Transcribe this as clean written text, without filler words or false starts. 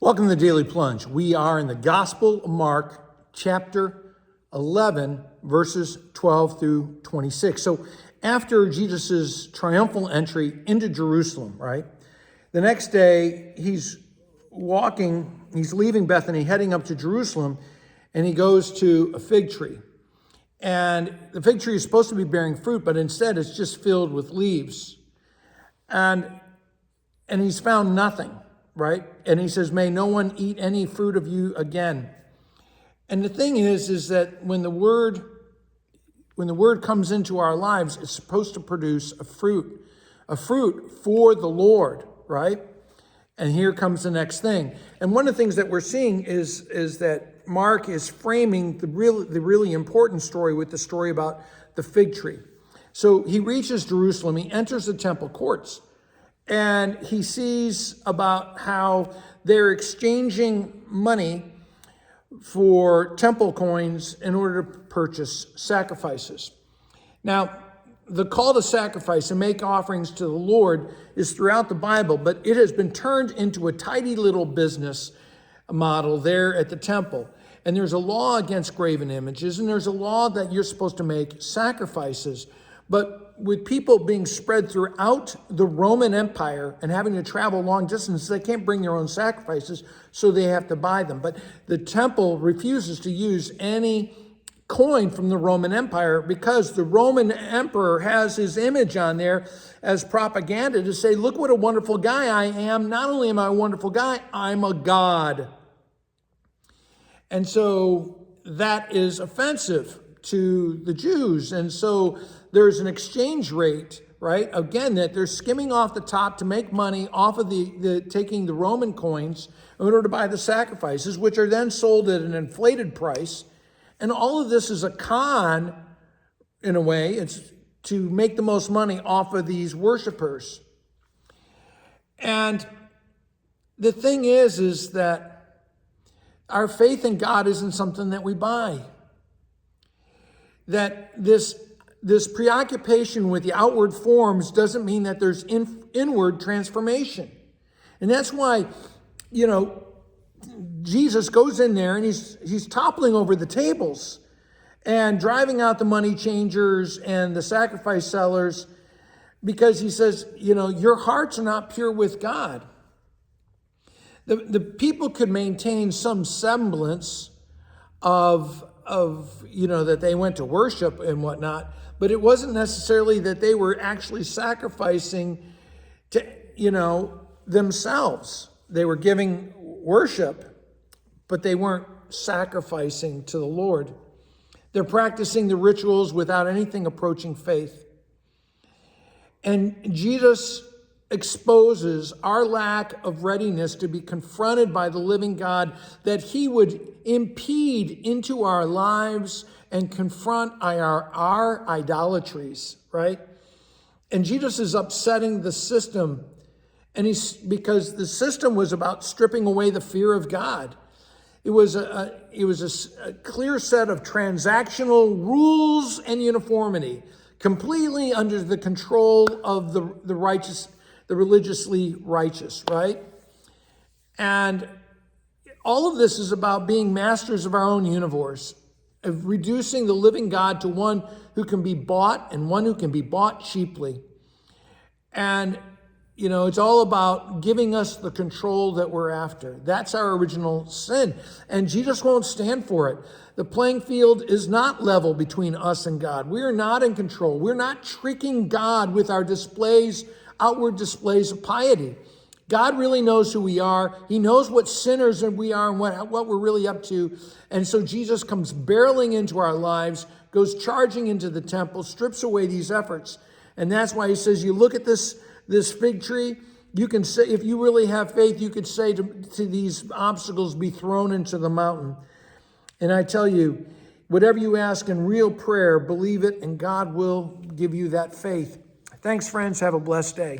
Welcome to the Daily Plunge. We are in the Gospel of Mark, chapter 11, verses 12 through 26. So after Jesus' triumphal entry into Jerusalem, right, the next day he's leaving Bethany, heading up to Jerusalem, and he goes to a fig tree. And the fig tree is supposed to be bearing fruit, but instead it's just filled with leaves. And he's found nothing. Right? And he says, may no one eat any fruit of you again. And the thing is that when the word comes into our lives, it's supposed to produce a fruit for the Lord, right? And here comes the next thing. And one of the things that we're seeing is that Mark is framing the really important story with the story about the fig tree. So he reaches Jerusalem, he enters the temple courts, and he sees about how they're exchanging money for temple coins in order to purchase sacrifices. Now, the call to sacrifice and make offerings to the Lord is throughout the Bible, but it has been turned into a tidy little business model there at the temple. And there's a law against graven images, and there's a law that you're supposed to make sacrifices. But with people being spread throughout the Roman Empire and having to travel long distances, they can't bring their own sacrifices, so they have to buy them. But the temple refuses to use any coin from the Roman Empire because the Roman emperor has his image on there as propaganda to say, look what a wonderful guy I am. Not only am I a wonderful guy, I'm a god. And so that is offensive to the Jews. And so there's an exchange rate, right? Again, that they're skimming off the top to make money off of taking the Roman coins in order to buy the sacrifices, which are then sold at an inflated price. And all of this is a con, in a way. It's to make the most money off of these worshipers. And the thing is that our faith in God isn't something that we buy. That this preoccupation with the outward forms doesn't mean that there's inward transformation. And that's why, Jesus goes in there and he's toppling over the tables and driving out the money changers and the sacrifice sellers, because he says, your hearts are not pure with God. The people could maintain some semblance of that they went to worship and whatnot, but it wasn't necessarily that they were actually sacrificing to, themselves. They were giving worship, but they weren't sacrificing to the Lord. They're practicing the rituals without anything approaching faith. And Jesus exposes our lack of readiness to be confronted by the living God, that he would impede into our lives and confront our idolatries, right? And Jesus is upsetting the system, because the system was about stripping away the fear of God. It was a clear set of transactional rules and uniformity, completely under the control of the righteous, the religiously righteous, right? And all of this is about being masters of our own universe, of reducing the living God to one who can be bought and one who can be bought cheaply. And, it's all about giving us the control that we're after. That's our original sin. And Jesus won't stand for it. The playing field is not level between us and God. We are not in control. We're not tricking God with our outward displays of piety. God really knows who we are. He knows what sinners we are and what we're really up to. And so Jesus comes barreling into our lives, goes charging into the temple, strips away these efforts. And that's why he says, you look at this fig tree, you can say, if you really have faith, you could say to these obstacles, be thrown into the mountain. And I tell you, whatever you ask in real prayer, believe it, and God will give you that faith. Thanks, friends. Have a blessed day.